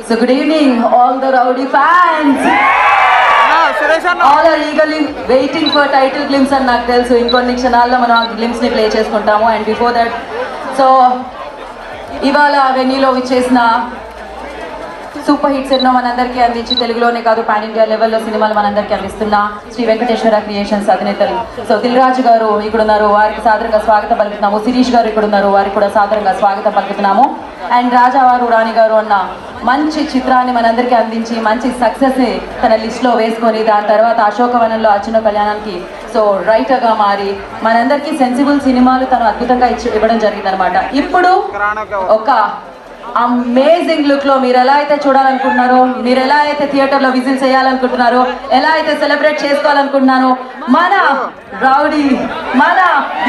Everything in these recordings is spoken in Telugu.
So good evening, all the rowdy fans. All are eagerly waiting for title glimpse and నాకు తెలుసు ఇంకొన్ని క్షణాల్లో మనం ఆ గ్లిమ్స్ ని ప్లే చేసుకుంటాము. అండ్ బిఫోర్ దట్, సో ఇవాళ వెన్యూలో విచ్చేసిన సూపర్ హిట్స్ ఎన్నో మనందరికీ అందించి తెలుగులోనే కాదు పాన్ ఇండియా లెవెల్లో సినిమాలు మనందరికీ అందిస్తున్న శ్రీ వెంకటేశ్వర క్రియేషన్స్ అధినేతలు సో దిల్ రాజు గారు ఇక్కడ ఉన్నారు, వారికి సాదరంగా స్వాగతం పలుకుతున్నాము. శిరీష్ గారు ఇక్కడ ఉన్నారు, వారికి కూడా సాదరంగా స్వాగతం పలుకుతున్నాము. అండ్ రాజావారు రాణి గారు అన్న మంచి చిత్రాన్ని మనందరికీ అందించి మంచి సక్సెస్ని తన లిస్ట్లో వేసుకొని దాని తర్వాత అశోకవనంలో అర్జున కళ్యాణానికి సో రైటర్గా మారి మనందరికీ సెన్సిబుల్ సినిమాలు తను అద్భుతంగా ఇవ్వడం జరిగిందనమాట. ఇప్పుడు ఒక అమేజింగ్ లుక్ లో మీరు ఎలా అయితే చూడాలనుకుంటున్నారో, మీరు ఎలా అయితే థియేటర్ లో విజిల్ చేయాలనుకుంటున్నారో, ఎలా అయితే సెలబ్రేట్ చేసుకోవాలనుకుంటున్నారో మన రౌడీ మన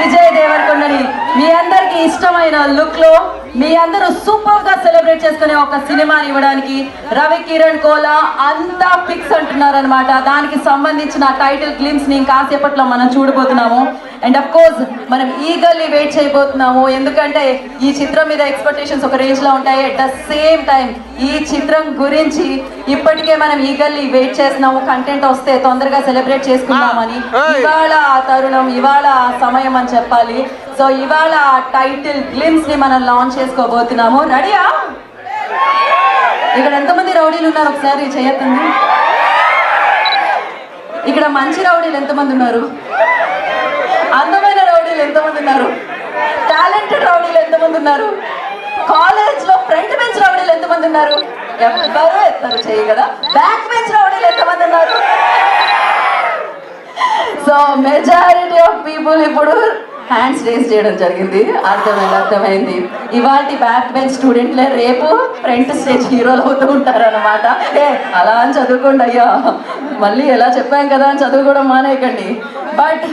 విజయ్ దేవరకొండని మీ అందరికి ఇష్టమైన లుక్ లో మీ అందరూ సూపర్ గా సెలబ్రేట్ చేసుకునే ఒక సినిమాని ఇవ్వడానికి రవి కిరణ్ కోలా అంతా ఫిక్స్ అంటున్నారనమాట. దానికి సంబంధించిన టైటిల్ గ్లిమ్స్ ని కాసేపట్లో మనం చూడబోతున్నాము. అండ్ అఫ్ కోర్స్ మనం ఈగర్లీ వెయిట్ చేయబోతున్నాము, ఎందుకంటే ఈ చిత్రం మీద ఎక్స్పెక్టేషన్స్ ఒక రేంజ్ లో ఉంటాయి. అట్ ద సేమ్ టైం ఈ చిత్రం గురించి ఇప్పటికే మనం ఈగర్లీ వెయిట్ చేస్తున్నాము, కంటెంట్ వస్తే తొందరగా సెలబ్రేట్ చేసుకుందామని. ఇవాళ ఆ తరుణం, ఇవాళ ఆ సమయం అని చెప్పాలి. సో ఇవాళ ఆ టైటిల్ గ్లిమ్స్ ని మనం లాంచ్ చేసుకోబోతున్నాము. రెడీయా? ఇక్కడ ఎంతమంది రౌడీలు ఉన్నారు ఒకసారి చేయొద్దండి. ఇక్కడ మంచి రౌడీలు ఎంతమంది ఉన్నారు? అందమైన రౌడీలు ఎంతమంది ఉన్నారు? టాలెంటెడ్ రౌడీలు ఎంతమంది ఉన్నారు? కాలేజ్ లో ఫ్రంట్ బెంచ్ రౌడీలు ఎంతమంది ఉన్నారు? ఎవరు ఎత్తారు చేయి కదా. బ్యాక్ బెంచ్ రౌడీలు ఎంతమంది ఉన్నారు? సో మెజారిటీ ఆఫ్ పీపుల్ ఇప్పుడు హ్యాండ్స్ రేస్ చేయడం జరిగింది. అర్థమైంది. ఇవాళ బ్యాక్ బెంచ్ స్టూడెంట్లే రేపు ఫ్రంట్ స్టేజ్ హీరోలు అవుతూ ఉంటారు అనమాట. అలా అని చదువుకోండి అయ్యా, మళ్ళీ ఎలా చెప్పాం కదా అని చదువుకోవడం మానేయకండి. బట్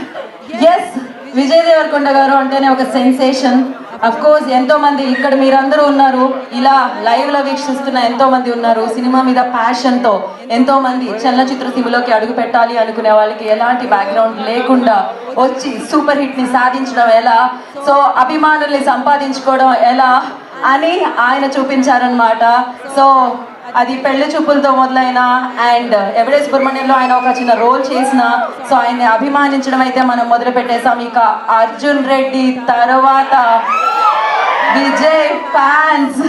ఎస్, విజయ్ దేవరకొండ గారు అంటేనే ఒక సెన్సేషన్. అఫ్ కోర్స్ ఎంతో మంది ఇక్కడ మీరందరూ ఉన్నారు, ఇలా లైవ్ లో వీక్షిస్తున్న ఎంతో మంది ఉన్నారు. సినిమా మీద ప్యాషన్ తో ఎంతో మంది చలనచిత్ర సీమలోకి అడుగు పెట్టాలి అనుకునే వాళ్ళకి ఎలాంటి బ్యాక్గ్రౌండ్ లేకుండా వచ్చి సూపర్ హిట్ ని సాధించడం ఎలా, సో అభిమానుల్ని సంపాదించుకోవడం ఎలా అని ఆయన చూపించారనమాట. సో అది పెళ్లి చూపులతో మొదలైన అండ్ ఎవడే సుబ్రహ్మణ్యంలో ఆయన ఒక చిన్న రోల్ చేసిన, సో ఆయన్ని అభిమానించడం అయితే మనం మొదలు పెట్టేసాం. ఇక అర్జున్ రెడ్డి తర్వాత విజయ్ ఫ్యాన్స్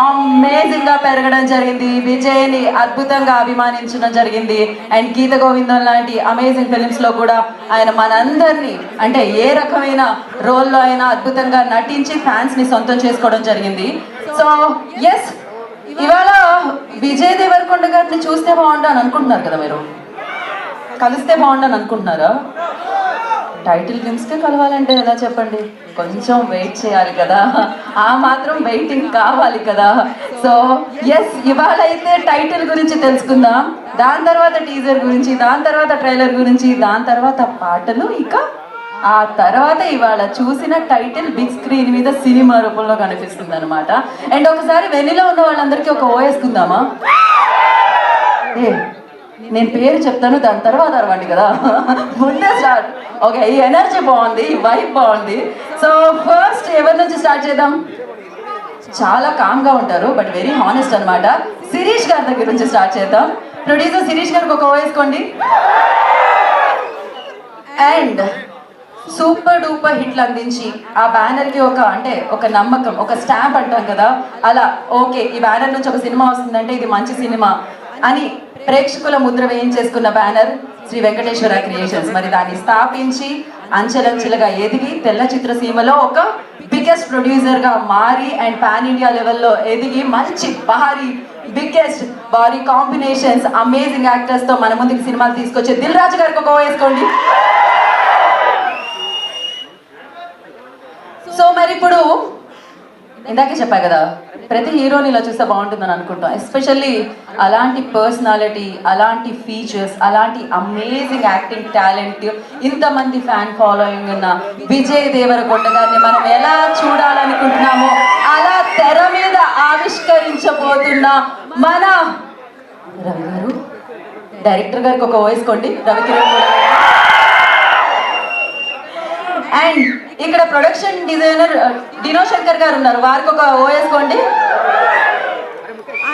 అమేజింగ్ గా పెరగడం జరిగింది. విజయ్ని అద్భుతంగా అభిమానించడం జరిగింది. అండ్ గీత గోవిందం లాంటి అమేజింగ్ ఫిలిమ్స్ లో కూడా ఆయన మనందరినీ అంటే ఏ రకమైన రోల్లో అయినా అద్భుతంగా నటించి ఫ్యాన్స్ ని సొంతం చేసుకోవడం జరిగింది. సో ఎస్, ఇవాళ విజయ్ దేవరకొండ గారిని చూస్తే బాగుంటాను అనుకుంటున్నారు కదా, మీరు కలిస్తే బాగుంటాను అనుకుంటున్నారా? టైటిల్ గేమ్స్కే కలవాలంటే ఎలా చెప్పండి, కొంచెం వెయిట్ చేయాలి కదా, ఆ మాత్రం వెయిటింగ్ కావాలి కదా. సో ఎస్, ఇవాళ అయితే టైటిల్ గురించి తెలుసుకుందాం, దాని తర్వాత టీజర్ గురించి, దాని తర్వాత ట్రైలర్ గురించి, దాని తర్వాత పాటలు, ఇక ఆ తర్వాత ఇవాళ చూసిన టైటిల్ బిగ్ స్క్రీన్ మీద సినిమా రూపంలో కనిపిస్తుంది అనమాట. అండ్ ఒకసారి వెన్నెలో ఉన్న వాళ్ళందరికీ ఒక ఓయేసుకుందామా? నేను పేరు చెప్తాను, దాని తర్వాత అరవండి కదా, ముందే స్టార్ట్. ఓకే, ఈ ఎనర్జీ బాగుంది, ఈ వైబ్ బాగుంది. సో ఫస్ట్ ఎవరి నుంచి స్టార్ట్ చేద్దాం? చాలా కామ్గా ఉంటారు బట్ వెరీ హానెస్ట్ అనమాట. శిరీష్ గారి దగ్గర నుంచి స్టార్ట్ చేద్దాం. ప్రొడ్యూసర్ శిరీష్ గారికి ఒక వేసుకోండి. అండ్ సూపర్ డూపర్ హిట్లు అందించి ఆ బ్యానర్కి ఒక నమ్మకం, ఒక స్టాంప్ అంటాం కదా, అలా ఓకే ఈ బ్యానర్ నుంచి ఒక సినిమా వస్తుందంటే ఇది మంచి సినిమా అని ప్రేక్షకుల ముద్ర వేయించేసుకున్న బ్యానర్ శ్రీ వెంకటేశ్వర క్రియేషన్స్. మరి దాన్ని స్థాపించి అంచెలంచెలుగా ఎదిగి తెల్ల చిత్రసీమలో ఒక బిగ్గెస్ట్ ప్రొడ్యూసర్గా మారి అండ్ పాన్ ఇండియా లెవెల్లో ఎదిగి మంచి బిగ్గెస్ట్ భారీ కాంబినేషన్స్, అమేజింగ్ యాక్టర్స్తో మన ముందుకి సినిమాలు తీసుకొచ్చే దిల్ రాజు గారికి ఒక వేసుకోండి. సో మరి ఇప్పుడు ఇందాకే చెప్పా కదా, ప్రతి హీరోని ఇలా చూస్తే బాగుంటుందని అనుకుంటాం. ఎస్పెషల్లీ అలాంటి పర్సనాలిటీ, అలాంటి ఫీచర్స్, అలాంటి అమేజింగ్ యాక్టింగ్ టాలెంట్, ఇంతమంది ఫ్యాన్ ఫాలోయింగ్ ఉన్న విజయ్ దేవరకొండ గారిని మనం ఎలా చూడాలనుకుంటున్నామో అలా తెర మీద ఆవిష్కరించబోతున్న మన రవి గారు, డైరెక్టర్ గారికి ఒక వేసుకోండి. రవికిరణ్ కూడా. అండ్ ఇక్కడ ప్రొడక్షన్ డిజైనర్ డినో శంకర్ గారు ఉన్నారు, వారికి ఒక వేసుకోండి.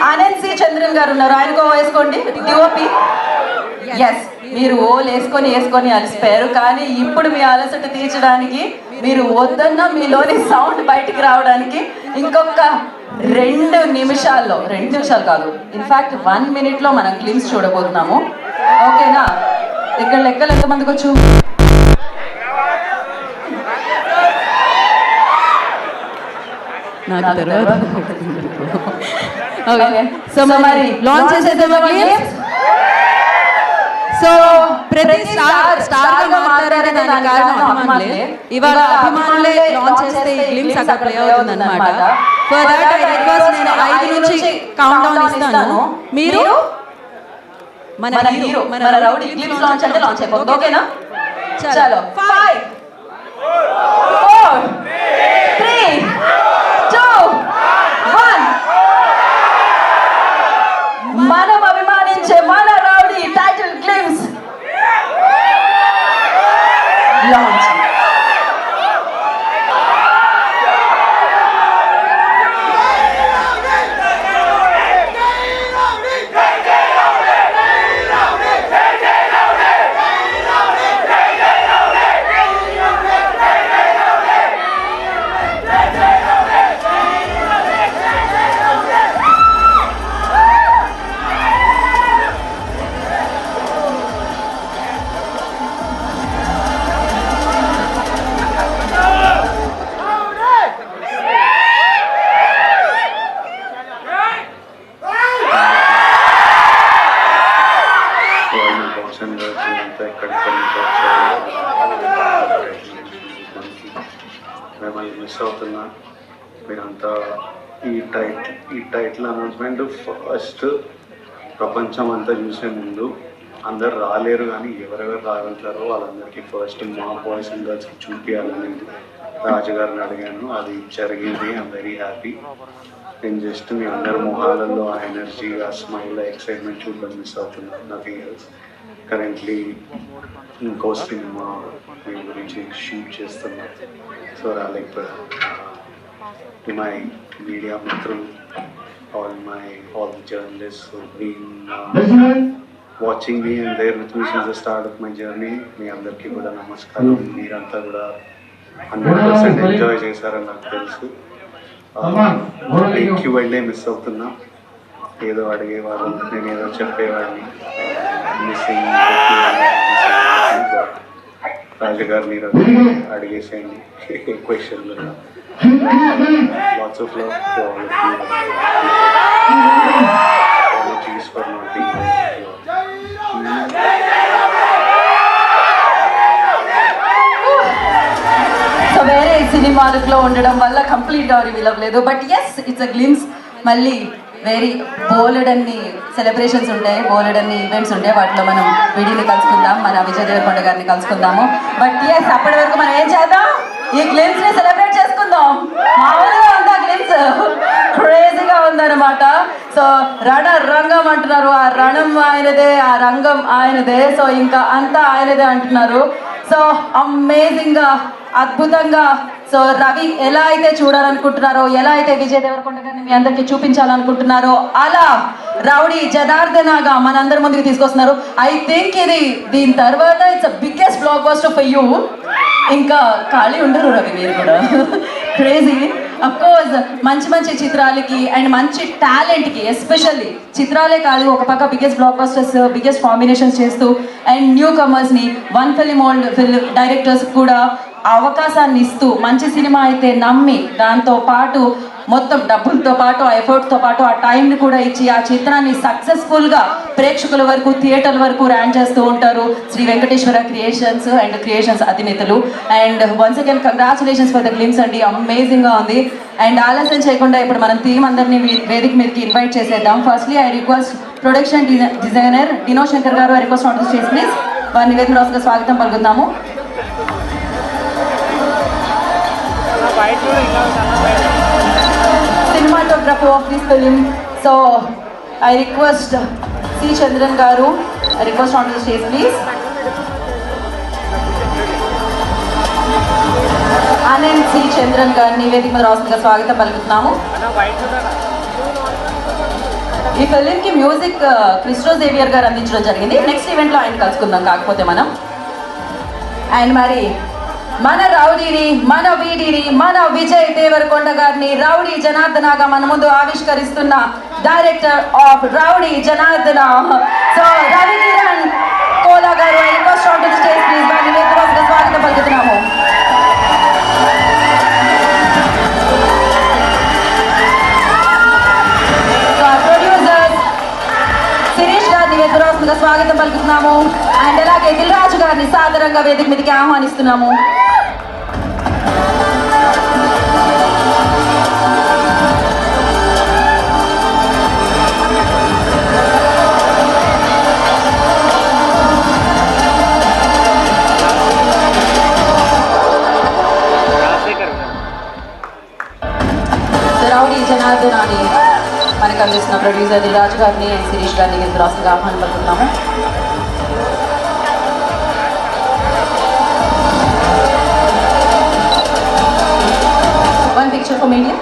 ఆనంద్ సి చంద్రన్ గారు ఉన్నారు, ఆయనకు వేసుకోండి. డిఓపి. ఎస్, మీరు వేసుకొని అలసిపోయారు, కానీ ఇప్పుడు మీ అలసట తీర్చడానికి, మీరు వద్దన్న మీలోని సౌండ్ బయటికి రావడానికి ఇంకొక 2 నిమిషాలు కాదు, ఇన్ఫాక్ట్ 1 minute మనం గ్లిమ్స్ చూడబోతున్నాము. ఓకేనా? ఇక్కడ లెక్కలు ఎంతమందికి వచ్చు? నాకు తర్వాత. ఓకే, సో మరి లాంచ్ చేసేద్దామా గ్లిమ్స్? సో ప్రతి స్టార్ గా మాట్లాడే దానికి కారణం అభిమానులే. ఇవాళ అభిమానులే లాంచ్ చేస్తే ఈ గ్లిమ్స్ అక్కడ ప్లే అవుతుంది అనమాట. ఫర్ దట్ ఐ రిక్వెస్ట్, నేను 5 నుంచి కౌంట్ డౌన్ ఇస్తాను. మీరు మన హీరో, మన రౌడీ గ్లిమ్స్ లాంచ్ అంటే లాంచ్ అయిపోతుంది. ఓకేనా? చలో 5 4 3 2 1. మనం అభిమానించే మన రౌడీ టైటిల్ గ్లిమ్స్ లాంచ్. మిమ్మల్ని మిస్ అవుతున్నా. మీరంతా ఈ టైటిల్ అనౌన్స్మెంట్ ఫస్ట్ ప్రపంచం అంతా చూసే ముందు అందరు రాలేరు, కానీ ఎవరెవరు రాగలుగుతారో వాళ్ళందరికీ ఫస్ట్ మా బాయ్స్ అండ్ గర్ల్స్కి చూపించాలని రాజుగారిని అడిగాను. అది జరిగింది. I'm very happy. నేను జస్ట్ మీ అందరి మొహాలలో ఆ ఎనర్జీ, ఆ స్మైల్, ఆ ఎక్సైట్మెంట్ చూడడం మిస్ అవుతున్నాను. Nothing else. కరెంట్లీ ఇంకో సినిమా మీ గురించి షూట్ చేస్తున్నాను. సో లైక్ మై మీడియా మిత్రులు, all the journalists who've been watching me and there with me since the start of my journey. మీ అందరికీ కూడా నమస్కారం. మీరంతా కూడా 100% ఎంజాయ్ చేశారని నాకు తెలుసు. క్యూఎండ్ఏ మిస్ అవుతున్నా. ఏదో అడిగేవాళ్ళు, నేను ఏదో చెప్పేవాడిని. మిస్సింగ్ రాజుగారు మీరు అడిగేసేయండి క్వశ్చన్లు. Lots of love to all of you. Apologies for not being there. So వేరే సినిమాలో ఉండడం వల్ల కంప్లీట్గా రివీల్ అవ్వలేదు. But yes, it's a glimpse. మళ్ళీ వెరీ బోలెడన్ని సెలబ్రేషన్స్ ఉంటాయి, బోలెడన్ని ఈవెంట్స్ ఉంటాయి. వాటిలో మనం వీడిని కలుసుకుందాం, మన విజయ్ దేవరకొండ గారిని కలుసుకుందాము. బట్ ఎస్, అప్పటి వరకు మనం ఏం చేద్దాం? ఈ గ్లిమ్స్ ని సెలబ్రేట్ చేసుకుందాం. మామూలుగా ఉందా గ్లిమ్స్? క్రేజీగా ఉందన్నమాట. సో రంగం అంటున్నారు, ఆ రణం ఆయనదే, ఆ రంగం ఆయనదే. సో ఇంకా అంతా ఆయనదే అంటున్నారు. సో అమేజింగ్ గా, అద్భుతంగా. సో రవి ఎలా అయితే చూడాలనుకుంటున్నారో, ఎలా అయితే విజయ్ దేవరకొండ గారిని మీ అందరికి చూపించాలనుకుంటున్నారో, అలా రౌడీ జనార్దనగా మనందరి ముందుకు తీసుకొస్తున్నారు. ఐ థింక్ ఇది దీని తర్వాత it's biggest block buster for you. ఇంకా ఖాళీ ఉండరు రవి మీరు కూడా. క్రేజీ. అఫ్ కోర్స్ మంచి మంచి చిత్రాలకి అండ్ మంచి టాలెంట్కి, ఎస్పెషల్లీ చిత్రాలే కాదు, ఒక పక్క biggest blockbusters, biggest combinations చేస్తూ అండ్ న్యూ కమర్స్ని, one film old film directors కూడా అవకాశాన్ని ఇస్తూ మంచి సినిమా అయితే నమ్మి, దాంతో పాటు మొత్తం డబ్బులతో పాటు, ఆ ఎఫర్ట్తో పాటు ఆ టైంని కూడా ఇచ్చి ఆ చిత్రాన్ని సక్సెస్ఫుల్గా ప్రేక్షకుల వరకు, థియేటర్ల వరకు ర్యాన్ చేస్తూ ఉంటారు Sri Venkateswara creations and creations అధినేతలు. And once again congratulations for the glimpse అండి, అమేజింగ్గా ఉంది. అండ్ ఆలస్యం చేయకుండా ఇప్పుడు మనం టీం అందరినీ వేదిక మీదకి ఇన్వైట్ చేసేద్దాం. Firstly I request production designer Dino Shankar గారు, I request on the stage please. వారిని వేదిక రాసుగా స్వాగతం పలుకుతాము. Cinematography of this film. So I request C. Chandran Garu. I request onto the stage, please. Anand C. Chandran గారిని వేదిక మీద రాసుగా స్వాగతం పలుకుతున్నాము. ఈ ఫిలింకి మ్యూజిక్ క్రిస్టో జేవియర్ గారు అందించడం జరిగింది. నెక్స్ట్ ఈవెంట్లో ఆయన కలుసుకుందాం కాకపోతే మనం. అండ్ మరి మన రౌడీని, మన వీడిని, మన విజయ్ దేవరకొండ గారిని రౌడీ జనార్దనగా మన ముందు ఆవిష్కరిస్తున్న director of rowdy Janardhana, so Ravi Kiran Kola గారు, I request on to the stage please. వారిని వేదికగా స్వాగతం పలుకుతున్నాము. ప్రొడ్యూసర్ శిరీష్ గారిని వేదికగా స్వాగతం పలుకుతున్నాము. అండ్ అలాగే దిల్ రాజు గారిని సాదరంగా వేదిక మీదకి ఆహ్వానిస్తున్నాము. రౌడీ జనార్దనాన్ని మనకు అందిస్తున్న ప్రొడ్యూసర్ దిల్ రాజు గారిని, శిరీష్ గారిని వేదిక రాసుగా ఆహ్వానం పలుకుతున్నాము. One picture for media.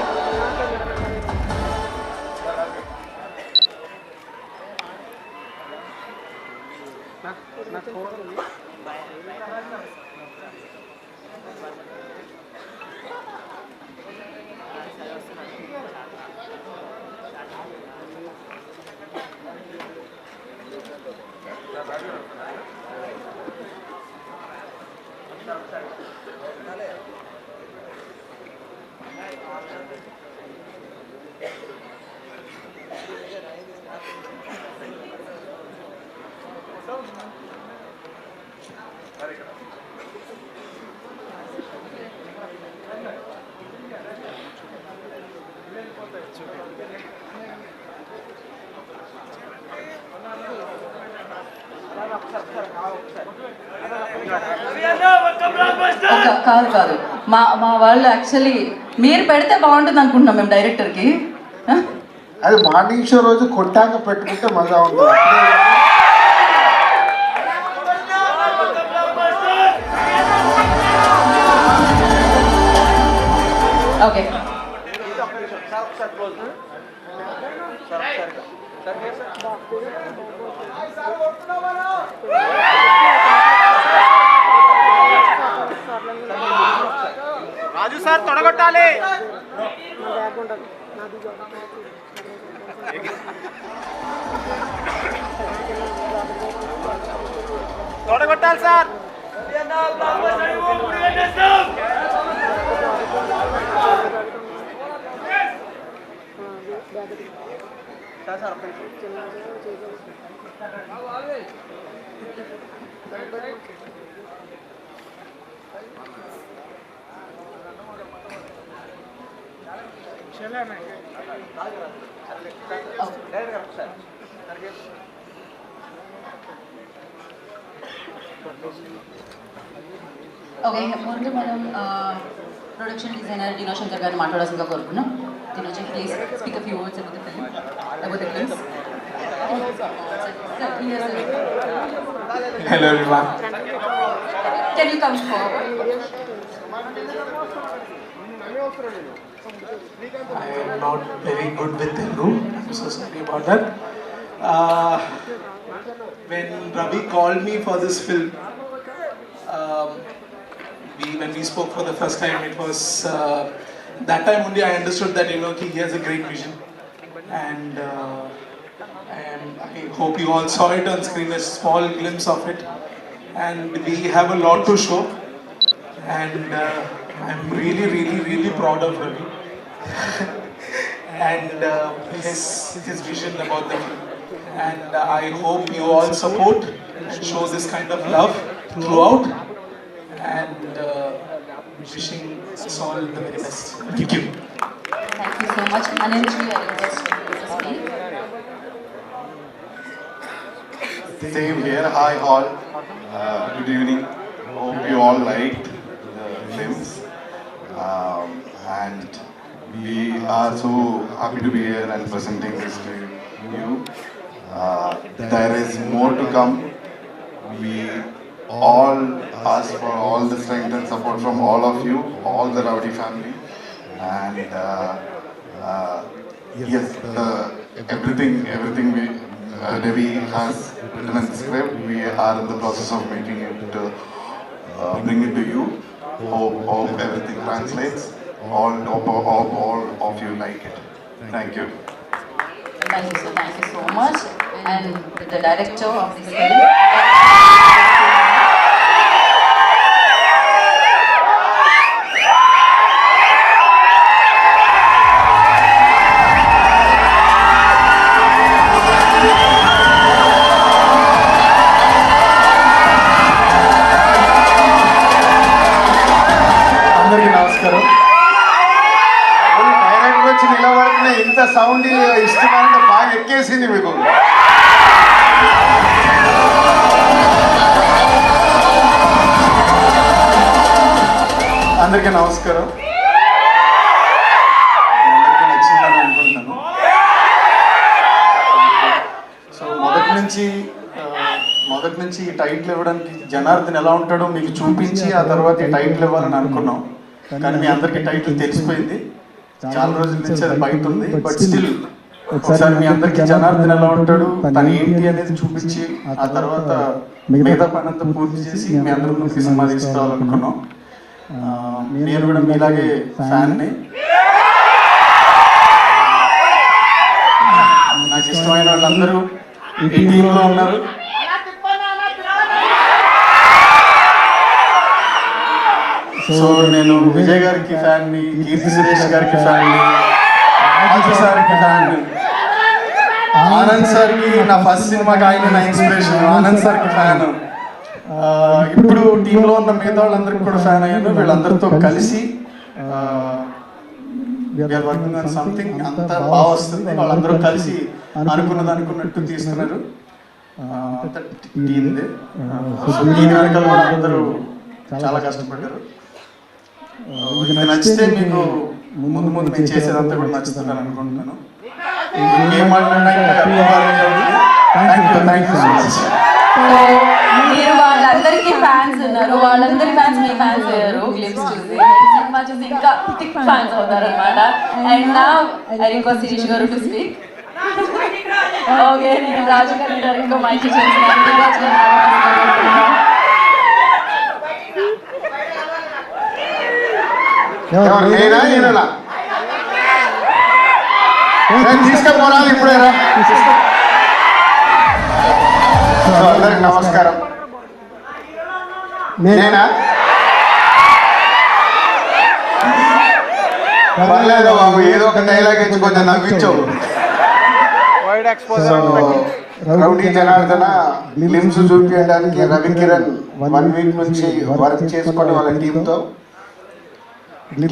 కాదు కాదు మా మా వాళ్ళు యాక్చువల్లీ మీరు పెడితే బాగుంటుంది అనుకుంటున్నాం మేము డైరెక్టర్కి. అది మార్నింగ్ షో రోజు కొట్టాక పెట్టుకుంటే మజా ఉంటుంది. ఓకే రాజు సార్ తొడగొట్టాలి. తొడగొట్టాలి సార్. ఓకే, ముందు మనం ప్రొడక్షన్ డిజైనర్ డినో శంకర్ గారిని మాట్లాడాల్సిందిగా కోరుకున్నాం. Dinoji, please speak a few words about the film, about the films. Hello everyone. Can you come forward? I am not very good with Telugu. I'm so sorry about that. When Ravi called me for this film, when we spoke for the first time, it was that time only I understood that he has a great vision, and I hope you all saw it on screen, a small glimpse of it, and we have a lot to show, and I'm really proud of Ravi and his vision about the film, and I hope you all support and show this kind of love throughout, and wishing us all the very best. Thank you. Thank you so much. Ananji, I request you to speak. Same here. Hi all. Good evening. Hope you all liked the films. And we are so happy to be here and presenting this to you. There is more to come. We all ask for all the strength and support from all of you, all the Rowdy family. And yes, everything we Devi has written in the script. We are in the process of making it, bring it to you. Hope everything translates. All of you like it. Thank you. Thank you so much. And the director of this film. అందరికీ నమస్కారం. డైరెక్టర్ వచ్చి నిలబడిన ఇంత సౌండ్ ఇష్టమంటే బాగా ఎక్కేసింది మీకు. అందరికీ నమస్కారం. అందరికీ నచ్చిందని అనుకుంటున్నాను. సో మొదటి నుంచి ఈ టైటిల్ ఇవ్వడానికి జనార్దన్ ఎలా ఉంటాడో మీకు చూపించి ఆ తర్వాత ఈ టైటిల్ ఇవ్వాలని అనుకున్నాం. కానీ మీ అందరికీ టైటిల్ తెలిసిపోయింది. చాలా రోజుల నుంచి అది బయట ఉంది. బట్ స్టిల్ ఒకసారి మీ అందరికీ జనార్దన్ ఎలా ఉంటాడు, తను ఏంటి అనేది చూపించి ఆ తర్వాత మిగతా పని అంతా పూర్తి చేసి మీ అందరి ముందుకు సినిమా తీసుకురావాలనుకున్నాం. నేను కూడా మీలాగే ఫ్యాన్ని. నాకు ఇష్టమైన వాళ్ళందరూ ఈ టీంలో ఉన్నారు. సో నేను విజయ్ గారికి ఫ్యాన్ని, కీర్తి సురేష్ గారికి ఫ్యాన్ని, రాజు సార్కి ఫ్యాన్, ఆనంద్ సార్కి నా ఫస్ట్ సినిమాకి ఆయన నా ఇన్స్పిరేషన్, ఆనంద్ సార్కి ఫ్యాన్. ఇప్పుడు టీంలో ఉన్న మిగతా వాళ్ళందరికీ కూడా ఫ్యాన్ అయ్యాను. వీళ్ళందరితో కలిసి వర్కింగ్ ఆన్ సంథింగ్ అంత బాగా వస్తుంది. వాళ్ళందరూ కలిసి అనుకున్నట్టు తీస్తున్నారు. టీమ్ దీని వెనకాల కూడా అందరూ చాలా కష్టపడ్డారు. ఇది నచ్చితే మీకు ముందు నేను చేసేదంతా కూడా నచ్చుతున్నాను అనుకుంటున్నాను. ఇంకేం మీరు వాళ్ళందరికీ ఫ్యాన్స్ ఉన్నారు, వాళ్ళందరి ఫ్యాన్స్ మీ ఫ్యాన్స్ అయ్యారు. గ్లిమ్స్ చూసి సినిమా చూసి ఇంకా థిక్ ఫ్యాన్స్ అవుతారు అనమాట. అండ్ నా ఐ రిక్వెస్ట్ శిరీష్ గారు టు స్పీక్. ఓకే, నేను రాజు గారి డైరెక్ట్గా మైక్ చేస్తున్నాను. నేనా ఈయననా? తీసుకపోరాలి ఇప్పుడేరా. అందరికి నమస్కారం. నేనా? పర్లేదు బాబు, ఏదో ఒక డైలాగ్ ఇచ్చి కొంచెం నవ్వించావు. Wide expose rowdy Janardhana glimpse చూపించడానికి రవికిరణ్ 1 వీక్ నుంచి వర్క్ చేసుకొని వాళ్ళ టీంతో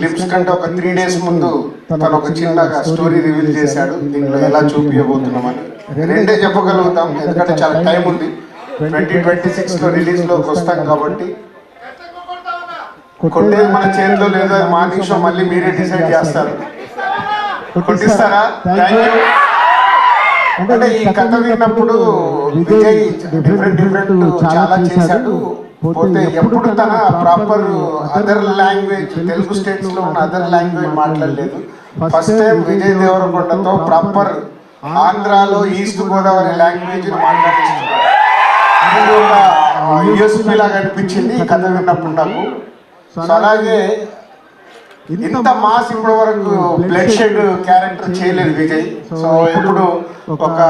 లిమ్స్ కంటే ఒక 3 days ముందు తను ఒక చిన్నగా స్టోరీ రివీల్ చేశాడు. దీంట్లో ఎలా చూపించబోతున్నామని 2 చెప్పగలుగుతాం, ఎందుకంటే చాలా టైం ఉంది. 2026లో రిలీజ్లోకి వస్తాం కాబట్టి కొట్టేది మన చేతిలో లేదు, అది మా నిమిషం మళ్ళీ మీరే డిసైడ్ చేస్తారు. కొట్టిస్తారా? Thank you. అంటే ఈ కథ విన్నప్పుడు విజయ్ డిఫరెంట్ చాలా చేశాడు. పోతే ఎప్పుడు తన proper other language, Telugu states లో ఉన్న అదర్ లాంగ్వేజ్ మాట్లాడలేదు. ఫస్ట్ టైం విజయ్ దేవరకొండతో ప్రాపర్ ఆంధ్రాలో ఈస్ట్ గోదావరి లాంగ్వేజ్ మాట్లాడిస్తున్నాడు. ఇది ఒక యూఎస్పీ లాగా అనిపించింది ఈ కథ విన్నప్పుడు నాకు. సో అలాగే ఇంత మాస్ ఇప్పటి వరకు బ్లడ్ షెడ్ క్యారెక్టర్ చేయలేదు విజయ్. సో ఇప్పుడు ఒక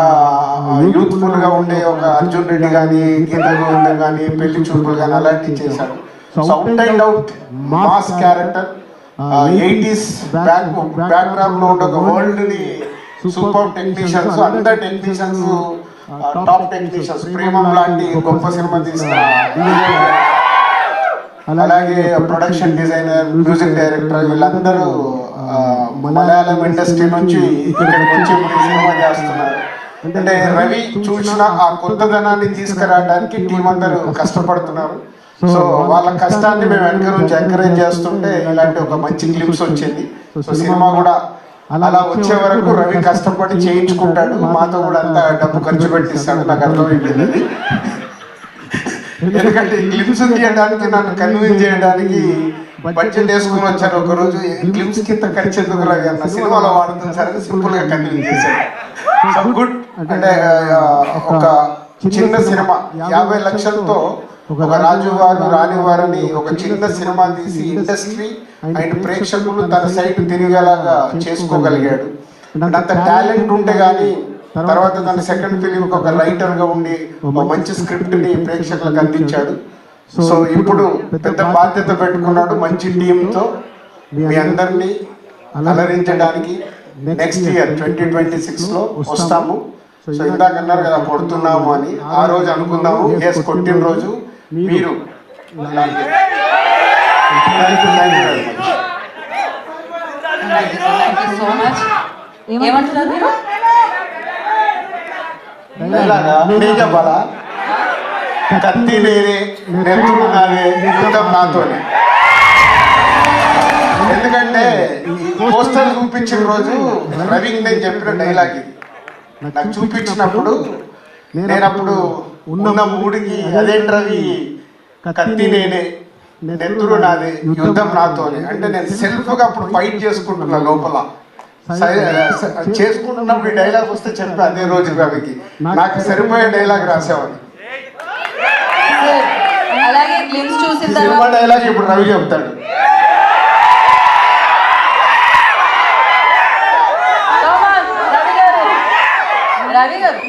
యూత్ఫుల్ గా ఉండే ఒక అర్జున్ రెడ్డి కానీ, గీత గోవిందం కానీ, పెళ్లి చూపులు కానీ అలాంటివి చేశాడు. So out and out mass character. 80s background లో ఉండే ఒక వరల్డ్ ని సూపర్ టెక్నీషియన్స్, అందరు టెక్నీషియన్స్ టాప్ టెక్నీషియన్స్. ప్రేమం లాంటి గొప్ప సినిమా తీసిన అలాగే ప్రొడక్షన్ డిజైనర్, మ్యూజిక్ డైరెక్టర్ వీళ్ళందరూ మలయాళం ఇండస్ట్రీ నుంచి ఇక్కడికి వచ్చి సినిమా చేస్తున్నారు. అంటే రవి చూసిన ఆ కొత్తదనాన్ని తీసుకురావడానికి టీం అందరూ కష్టపడుతున్నారు. సో వాళ్ళ కష్టాన్ని మేము వెనక నుంచి ఎంకరేజ్ చేస్తుంటే ఇలాంటి ఒక మంచి క్లిప్స్ వచ్చింది. సో సినిమా కూడా అలా వచ్చే వరకు రవి కష్టపడి చేయించుకుంటాడు, మాతో కూడా అంతా డబ్బు ఖర్చు పెట్టిస్తాడు. నాకు అర్థమైపోయింది. ఎందుకంటే క్లిప్స్ తీయడానికి నన్ను కన్విన్స్ చేయడానికి బడ్జెట్ వేసుకుని వచ్చారు. ఒక రోజు క్లిప్స్ కింద ఖర్చు ఎందుకు అన్న సినిమాలో వాడుతుంది సరే సింపుల్ గా కన్విన్స్ చేశారు. So good. అంటే ఒక చిన్న సినిమా 50 లక్షలతో ఒక రాజు వారు రాణి వారిని ఒక చిన్న సినిమా తీసి ఇండస్ట్రీ అండ్ ప్రేక్షకులు తన సైడ్ తిరిగేలాగా చేసుకోగలిగాడు. అంత టాలెంట్ ఉంటే గానీ తర్వాత తన సెకండ్ ఫిలిం ఒక రైటర్ గా ఉండి ఒక మంచి స్క్రిప్ట్ ని ప్రేక్షకులకు అందించాడు. సో ఇప్పుడు పెద్ద బాధ్యత పెట్టుకున్నాడు మంచి టీంతో మీ అందరినీ అలరించడానికి. నెక్స్ట్ ఇయర్ 2026 లో వస్తాము. సో ఇందాక అన్నారు కదా కొడుతున్నాము అని, ఆ రోజు అనుకుందాము. ఎస్, కొట్టిన రోజు మీరు. So much. ఏమంటున్నారు మీరు? నేను చెప్పాలా? కత్తి నేనే, నెత్తురు నాదే, యుద్ధం నాతోనే. ఎందుకంటే పోస్టర్ చూపించిన రోజు రవికి నేను చెప్పిన డైలాగ్ ఇది. నాకు చూపించినప్పుడు నేను అప్పుడు ఉన్న మూడికి అదేంటి రవి కత్తి నేనే, నెత్తురు నాదే, యుద్ధం నాతోనే అంటే నేను సెల్ఫ్ గా అప్పుడు ఫైట్ చేసుకుంటున్నా లోపల. చేసుకుంటున్నప్పుడు ఈ డైలాగ్ వస్తే చెప్పి అదే రోజు రవికి నాకు సరిపోయే డైలాగ్ రాసేవాడిని. అలాగే గ్లిమ్స్ చూసిన సినిమా తర్వాత డైలాగ్ ఇప్పుడు రవి చెప్తాడు. రవి గారు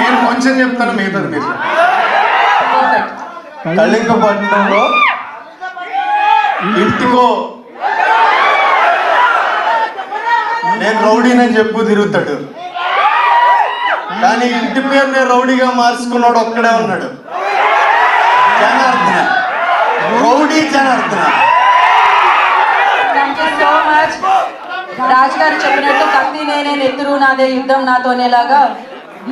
నేను కొంచెం చెప్తాను, మిగతాది మీరు. కళింగపట్నంలో ఇంటికో నేను రౌడీనని చెప్పు తిరుగుతాడు, కానీ ఇంటి పేరునే రౌడీగా మార్చుకున్నాడు ఒక్కడే ఉన్నాడు. Janardhana, rowdy Janardhana. Thank you so much. Raju గారు చెప్పినట్టు కత్తి నేనే, నెత్తురు నాదే, యుద్ధం నాతోనేలాగా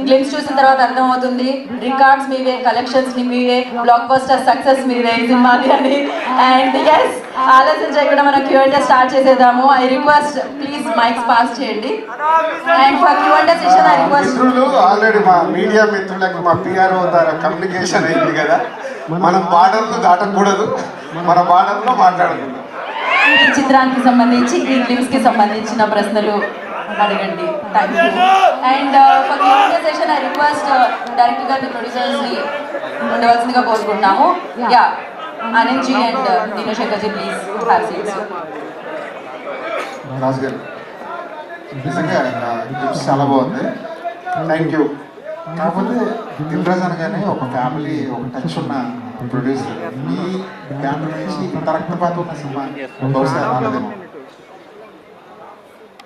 గ్లిమ్స్ చూసిన తర్వాత అర్థమవుతుంది. రికార్డ్స్ మీవే, కలెక్షన్స్ మీవే, బ్లాక్ బస్టర్ సక్సెస్ మీవే సినిమాది అని. అండ్ ఎస్, ఆలస్యం చేయకుండా మనం Q&A స్టార్ట్ చేసేద్దాము. I request please mikes pass చేయండి. And for Q&A session I request already మా మీడియా మిత్రులకు మా పిఆర్ఓ ద్వారా కమ్యూనికేషన్ అయింది కదా, మనం బార్డర్లు దాటకూడదు, మన బార్డర్లో మాట్లాడకూడదు. ఈ చిత్రానికి సంబంధించి ఈ గ్లిమ్స్ కి సంబంధించిన ప్రశ్నలు అడగండి. Thank you. And for the session I request director గారి ప్రొడ్యూసర్స్ ని ఉండవలసిందిగా కోరుకుంటున్నాము. Yeah, Anand ji and Deenashekar ji please have seats. Raju గారు నిజంగా గిఫ్ట్స్ చాలా బాగుంది, థ్యాంక్ యూ. కాకపోతే దిల్రాజ్ అనగానే ఒక ఫ్యామిలీ, ఒక టచ్ ఉన్న ప్రొడ్యూసర్, మీ బ్యానర్ నుంచి ఇంత రక్తపాతం ఉన్న సినిమా బహుశా రాలేదేమో.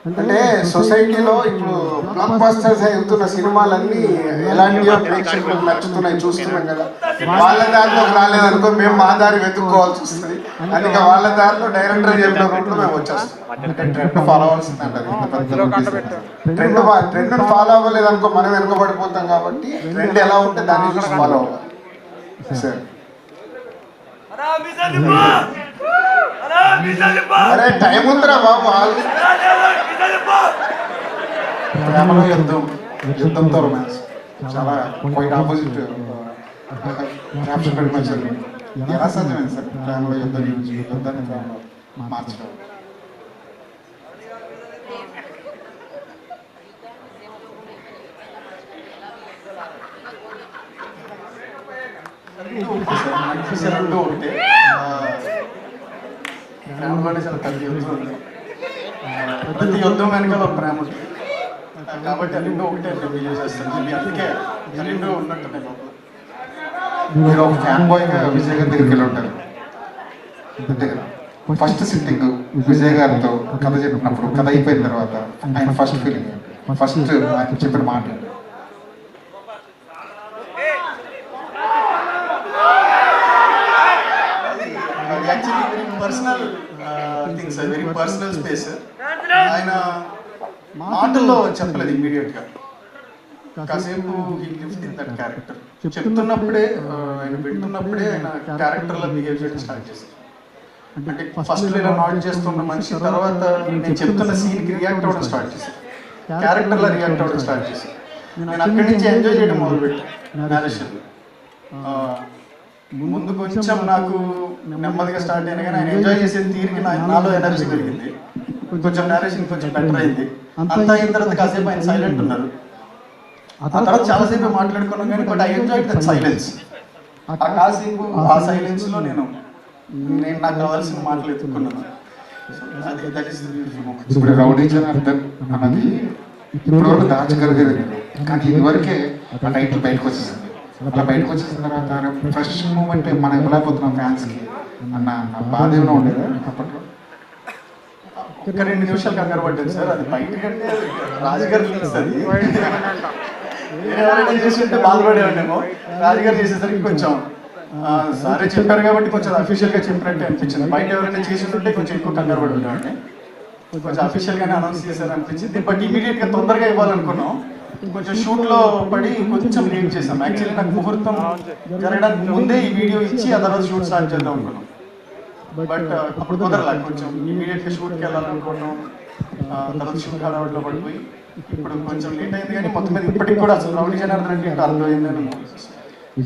అంటే సొసైటీలో ఇప్పుడు బ్లాక్ బస్టర్స్ అవుతున్న సినిమాలన్నీ ఎలాంటివో ప్రేక్షకులకు నచ్చుతున్నాయి, చూస్తున్నాం కదా. వాళ్ళ దారిలోకి రాలేదనుకో మేము మా దారి వెతుక్కోవాల్సి వస్తుంది. అందుకే వాళ్ళ దారిలో డైరెక్టర్ చెప్పిన రూట్లో మేము వచ్చేస్తాం. అంటే ట్రెండ్ ఫాలో అవ్వాల్సింది అంటారు. ట్రెండ్ ఫాలో అవ్వలేదు అనుకో మనం వెనుకబడిపోతాం. కాబట్టి ట్రెండ్ ఎలా ఉంటే దాన్ని చూసి ఫాలో అవ్వాలి. సరే, అరే టైం ఉందిరా బాబు. ప్రేమలో యుద్ధం, యుద్ధంతో రొమాన్స్, చాలా క్వైట్ ఆపోజిట్ క్యాప్షన్ మధ్యలో ఎలా సాధ్యమైంది సార్? ప్రేమలో యుద్ధం నుంచి యుద్ధాన్ని ప్రేమలో మార్చడం. అంటూ ఉంటే ప్రేమలోనే చాలా పెద్ద యుద్ధం ఉంది. ప్రతి యుద్ధం వెనకాల ఒక ప్రేమ ఉంటుంది. కాబట్టి రెండు ఒకటే రివ్యూ చేస్తాను. అందుకే రెండు ఉన్నట్టున్నాయి లోపల. మీరు ఒక ఫ్యాన్ బాయ్గా విజయ్ గారి దగ్గరికి వెళ్ళి ఉంటారు అంతే కదా. ఫస్ట్ సిట్టింగ్ విజయ్ గారితో కథ చెప్పినప్పుడు, కథ అయిపోయిన తర్వాత ఆయన ఫస్ట్ ఫీలింగ్, ఫస్ట్ ఆయన చెప్పిన మాట actually very personal things, very personal space. ఆయన మాటల్లో చెప్పలేదు ఇమ్మీడియట్గా. కాసేపు he lived in that character. చెప్తున్నప్పుడే ఆయన వింటున్నప్పుడే ఆయన క్యారెక్టర్లో బిహేవ్ చేయడం స్టార్ట్ చేశారు. అంటే ఫస్ట్ ఇలా నాట్ చేస్తున్న మనిషి తర్వాత నేను చెప్తున్న సీన్కి రియాక్ట్ అవ్వడం స్టార్ట్ చేశాను. క్యారెక్టర్లో రియాక్ట్ అవ్వడం స్టార్ట్ చేశాను. నేను అక్కడి నుంచి ఎంజాయ్ చేయడం మొదలుపెట్టాను నేరేషన్. ముందు కొంచెం నాకు నెమ్మదిగా స్టార్ట్ అయినా కానీ ఆయన ఎంజాయ్ చేసే తీరికి నాలో ఎనర్జీ పెరిగింది. కొంచెం నేరేషన్ కొంచెం బెటర్ అయింది. అంతా అయిన తర్వాత కాసేపు ఆయన సైలెంట్ ఉన్నారు. ఆ తర్వాత చాలాసేపు మాట్లాడుకున్నాం కానీ but I enjoy that silence. ఆ కాసేపు ఆ సైలెన్స్లో నేను నాకు కావాల్సిన మాటలు ఎత్తుకున్నాను. ఇప్పుడు రౌడీ జనార్దన్ అన్నది ఇప్పటివరకు దాచగలిగేది, కానీ ఇదివరకే ఆ టైటిల్ బయటకు వచ్చేసింది. అలా బయటకు వచ్చేసిన తర్వాత ఫ్రెష్ మూమెంట్ మనం ఇవ్వలేకపోతున్నాం ఫ్యాన్స్కి అన్న బాధ ఏమైనా ఉండేదా అప్పట్లో? ఒక 2 నిమిషాలు కంగారు పడ్డాను సార్. అది బయటకంటే రాజుగారు అది ఎవరైనా చేస్తుంటే బాధపడేవాడేమో. రాజుగారు చేసేసరికి కొంచెం సారే చెప్పారు కాబట్టి కొంచెం అఫీషియల్గా చెప్పినట్టే అనిపించింది. బయట ఎవరైనా చేస్తుంటే కొంచెం ఎక్కువ కంగారు పడి ఉండేవాడిని. కొంచెం అఫీషియల్గానే అనౌన్స్ చేశారు అనిపించింది. బట్ ఇమీడియట్గా తొందరగా ఇవ్వాలనుకున్నాం. కొంచెం షూట్లో పడి కొంచెం లేట్ చేసాం. యాక్చువల్లీ నాకు ముహూర్తం జరగడానికి ముందే ఈ వీడియో ఇచ్చి ఆ తర్వాత షూట్ స్టార్ట్ చేద్దాం అనుకున్నాం. బట్ అప్పుడు కుదరలా. కొంచెం ఇమీడియట్గా షూట్కి వెళ్ళాలనుకోవడం, తర్వాత షూట్ హడావుడిలో పడిపోయి ఇప్పుడు కొంచెం లేట్ అయింది. కానీ మొత్తం మీద ఇప్పటికి కూడా అసలు రౌడీ జనార్దన్ అంటే అర్థమైందని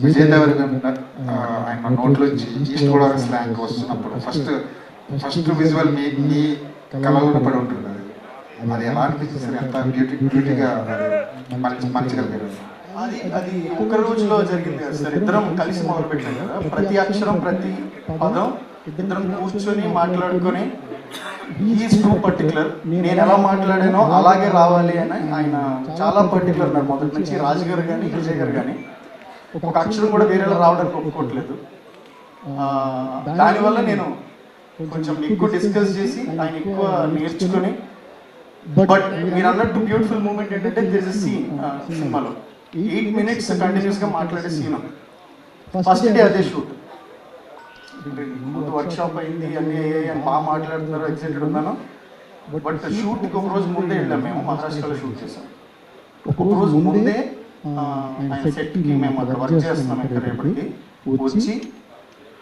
విజయ్ దేవరకొండ ఆయన నోట్లోంచి ఈస్ట్ గోదావరి స్లాంగ్ వస్తున్నప్పుడు ఫస్ట్ విజువల్ మీ కళలో పడి ఉంటుంది. అది ఎలా అనిపించింది? ఎంత బ్యూటీగా మంచిగలిగారు. అది ఒక రోజులో జరిగింది కదా సార్. ఇద్దరం కలిసి మొదలు పెట్టాం కదా. ప్రతి అక్షరం ప్రతి పదం ఇద్దరం కూర్చొని మాట్లాడుకొని ఈజ్ టూ పర్టికులర్. నేను ఎలా మాట్లాడానో అలాగే రావాలి అని ఆయన చాలా పర్టికులర్ ఉన్నారు మొదటి నుంచి. రాజుగారు కానీ విజయ్ గారు కానీ ఒక అక్షరం కూడా వేరేలా రావడానికి ఒప్పుకోవట్లేదు. దానివల్ల నేను కొంచెం ఎక్కువ డిస్కస్ చేసి ఆయన ఎక్కువ నేర్చుకుని. బట్ మీరు అన్నట్టు బ్యూటిఫుల్ మూమెంట్ ఏంటంటే దిర్ ఇస్ సీన్ సినిమాలో 8 minutes కంటిన్యూస్గా మాట్లాడే సీన్. ఫస్ట్ డే అదే షూట్. ముందు వర్క్షాప్ అయింది, అన్నీ అని బాగా మాట్లాడుతున్నారు, ఎక్సైటెడ్ ఉన్నాను. బట్ షూట్కి ఒక రోజు ముందే వెళ్ళాం. మేము మహారాష్ట్రలో షూట్ చేసాం. ఒక రోజు ముందే ఆయన సెట్కి మేము అక్కడ వర్క్ చేస్తున్నాం. ఇక్కడ రేపటికి వచ్చి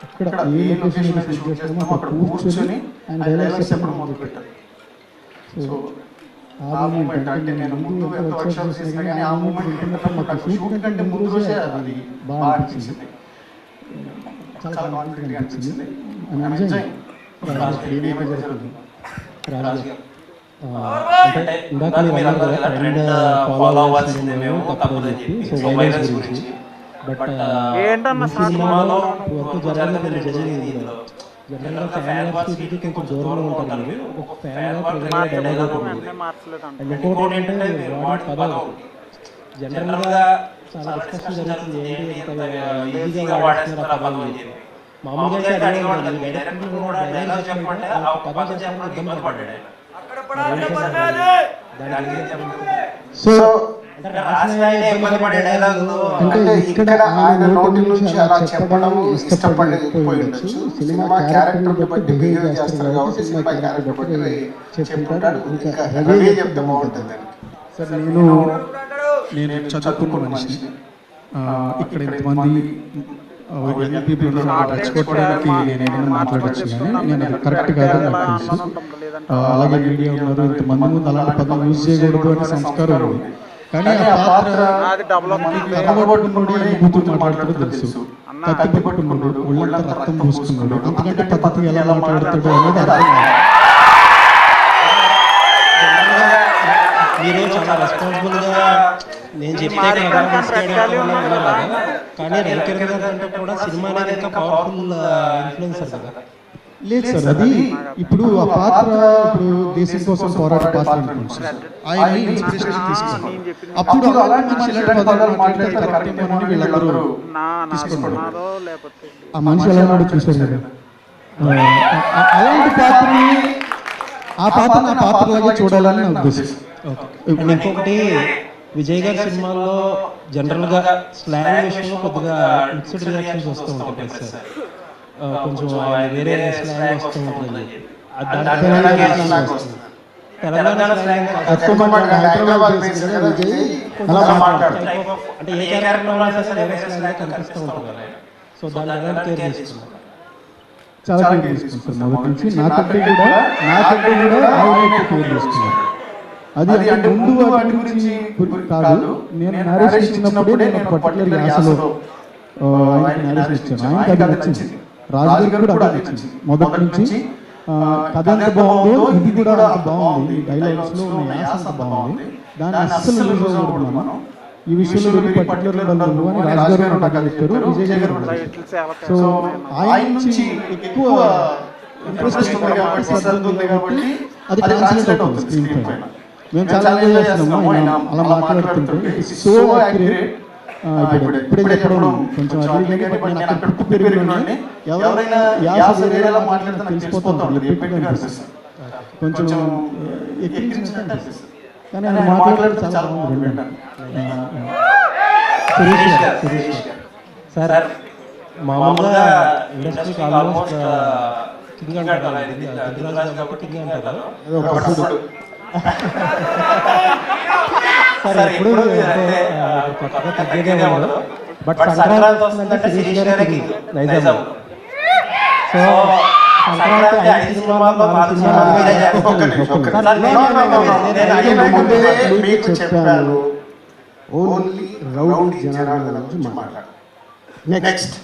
ఇక్కడ ఏ లొకేషన్ అయితే షూట్ చేస్తున్నామో అక్కడ కూర్చొని ఆయన డైలాగ్స్ చెప్పడం మొదలు పెట్టారు. సో ఆ మూమెంట్ అంటే నేను ముందు ఎంత వర్క్షాప్ చేసినా కానీ ఆ మూమెంట్ నాకు షూట్ కంటే ముందు రోజే అది బాగా అనిపించింది. చాలా కాన్ఫిడెంట్గా అనిపించింది. అండ్ ఎంజాయింగ్ ఏమైతే జరుగుతుంది. రాజు అంటే ఇందాక మీరు అన్నారు కదా ట్రెండ్ ఫాలో అవ్వాల్సిందే మేము తప్పదని చెప్పి, సో వైరస్ గురించి. బట్ ఏంటన్న సినిమాలో వర్క్ జరిగింది. జనరల్గా ఫ్యాన్ వార్స్కి కొంచెం దూరంలో ఉంటారు మీరు. ఒక ఫ్యాన్ డైలాగ్ ఉంటుంది. అండ్ ఇంకోటి ఏంటంటే వాడి పదాలు జనరల్గా చాలా డిస్కషన్ జరుగుతుంది. ఏంటి ఈజీగా వాడేస్తున్నారు ఆ పదాలు అని చెప్పి. మామూలుగా అయితే అడిగేవాడు డైరెక్టర్ కూడా డైలాగ్ చెప్పమంటే ఆ పదాలు చెప్పడానికి ఇబ్బంది పడ్డాడు. సో అంటే ఇక్కడ ఆయన నోటి నుంచి అలా చెప్పడం ఇష్టపడకపోయి ఉండొచ్చు. సినిమా క్యారెక్టర్ బట్టి బిహేవ్ చేస్తారు కాబట్టి సినిమా క్యారెక్టర్ బట్టి చెప్పుకుంటారు. ఇంకా రవి చెప్తే బాగుంటుంది. సార్ నేను చదువుకున్న మనిషి. ఇక్కడ ఇంతమంది యంగ్ పీపుల్ రెచ్చగొట్టడానికి నేను ఏమైనా మాట్లాడచ్చు, కానీ నేను కరెక్ట్ కాదని నాకు తెలుసు. అలాగే మీడియా ఉన్నారు, ఇంతమంది ముందు అలాంటి పదం యూజ్ చేయకూడదు అనే సంస్కారం ఉంది. కానీ ఆ పాత్ర కర్రగొట్టుకున్నాడు, బూతులు మాట్లాడుతూ తెలుసు, కత్తి పట్టుకున్నాడు, ఒళ్ళంతా రక్తం పూసుకున్నాడు, అంతకంటే పద్ధతి ఎలా మాట్లాడతాడు అనేది అర్థం కాదు. మీరు చాలా రెస్పాన్సిబుల్గా నేను చెప్తే కానీ రైటర్ అంటే కూడా సినిమా అనేది ఇంకా పవర్ఫుల్ ఇన్ఫ్లుయెన్సర్ కదా. లేదు సార్, అది ఇప్పుడు ఆ పాత్ర ఇప్పుడు దేశం కోసం పోరాట పాత్ర అనుకోండి, ఆయన ఇన్స్పిరేషన్ తీసుకున్నాను. అప్పుడు అలాంటి మనిషి ఇలాంటి పదాలు మాట్లాడితే కరెక్టేమో అని వీళ్ళందరూ తీసుకున్నారు. ఆ మనిషి ఎలా ఉన్నాడో చూశారు కదా. అలాంటి పాత్రని ఆ పాత్రలాగే చూడాలని నా ఉద్దేశం. ఇంకొకటి విజయ్ గారి సినిమాల్లో జనరల్గా స్లాంగ్ విషయంలో కొద్దిగా మిక్స్డ్ రియాక్షన్స్ వస్తూ ఉంటాయి సార్. కొంచెం వేరే స్లాంగ్ వస్తూ ఉంటుంది. తెలంగాణ స్లాంగ్ అంటే ఏ క్యారెక్టర్లో వేరే స్లాంగ్ కనిపిస్తూ ఉంటుంది. సో దాన్ని ఎలా కేర్ చేస్తున్నారు? చాలా కేర్ తీసుకుంటారు. మొదటి నుంచి నాకంటే కూడా ఆయన కేర్ చేస్తున్నారు. అది అంటే ముందు వాటి గురించి కాదు, నేను నేరేషన్ ఇచ్చినప్పుడే నేను పర్టికులర్ యాసలో ఆయనకి నేరేషన్ ఇచ్చాను. ఆయనకి అది నచ్చింది, రాజు గారికి కూడా అదే నచ్చింది. మొదటి నుంచి కథ ఎంత బాగుందో ఇది కూడా అంత బాగుంది, డైలాగ్స్లో ఉన్న యాస అంత బాగుంది, దాన్ని అస్సలు లూజ్ అవ్వకూడదు మనం. ఈ విషయంలో పర్టికులర్ అని రాజు గారు నాకు చెప్పారు, విజయ్ గారు. సో ఆయన నుంచి ఎక్కువ ఇంట్రెస్ట్ ఉంది కాబట్టి అది ట్రాన్స్లేట్ అవుతుంది స్క్రీన్ పైన. మేము చాలా ఎంజాయ్ చేస్తున్నాము ఆయన అలా మాట్లాడుతుంటే. So accurate. ఇప్పుడే చెప్పడం కొంచెం అడిగి కానీ బట్ నేను అక్కడ పుట్టి పెరిగిన ఎవరైనా యాస వేరేలా మాట్లాడితే నాకు తెలిసిపోతుంది, రిపీట్గా అనిపిస్తుంది, కొంచెం ఎక్కించినట్టు అనిపిస్తుంది. కానీ ఆయన మాట్లాడలేదు చాలా బాగుంది. సురేష్ సార్ మామూలుగా ఇండస్ట్రీకి ఆల్మోస్ట్ కింగ్ అంటారు, కింగ్ అంటారు. సార్ ఎప్పుడు కొత్తగా తగ్గేదే ఉండదు, బట్ సంక్రాంతి వస్తుందంటే శిరీష్ గారికి నైజాం. సో సంక్రాంతి 5 సినిమాల్లో 4 సినిమాలు ఓన్లీ రౌడీ జనార్దన్ గురించి మాట్లాడు. నెక్స్ట్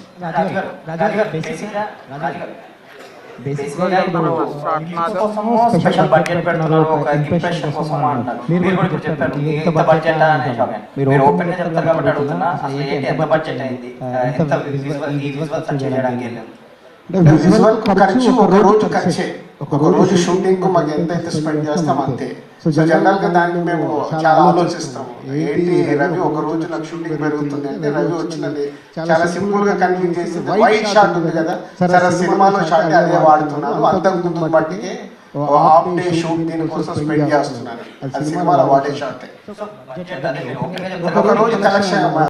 స్పెషల్ బడ్జెట్ పెడుతున్నారు, ఒక ఇంప్రెషన్ కోసం అంటారు. మీరు కూడా ఇప్పుడు చెప్పారు ఎంత బడ్జెట్ అనే షాక్. మీరు ఓపెన్ గా చెప్తారు కాబట్టి అడుగుతున్నా, అసలు ఏంటి ఎంత బడ్జెట్ అయింది, ఎంత విజువల్స్ చేయడానికి వెళ్ళారు? విజువల్ ఖర్చు ఒక రోజు షూటింగ్ కు మాకు ఎంతైతే స్పెండ్ చేస్తాం అంతే. సో జనరల్ గా దాన్ని మేము చాలా ఆలోచిస్తాం. ఏంటి రవి ఒక రోజు నాకు షూటింగ్ పెరుగుతుంది అంటే రవి వచ్చినది చాలా సింపుల్ గా కన్విన్స్ చేసి వైట్ షాట్ ఉంది కదా సరే సినిమాలో షాట్ అదే వాడుతున్నాను, అంతకు ముందు బట్టి హాఫ్ డే షూట్ దీనికోసం స్పెండ్ చేస్తున్నాను, అది సినిమాలో వాడే షాట్. బడ్జెట్ అనేది ఒక రోజు కలెక్షన్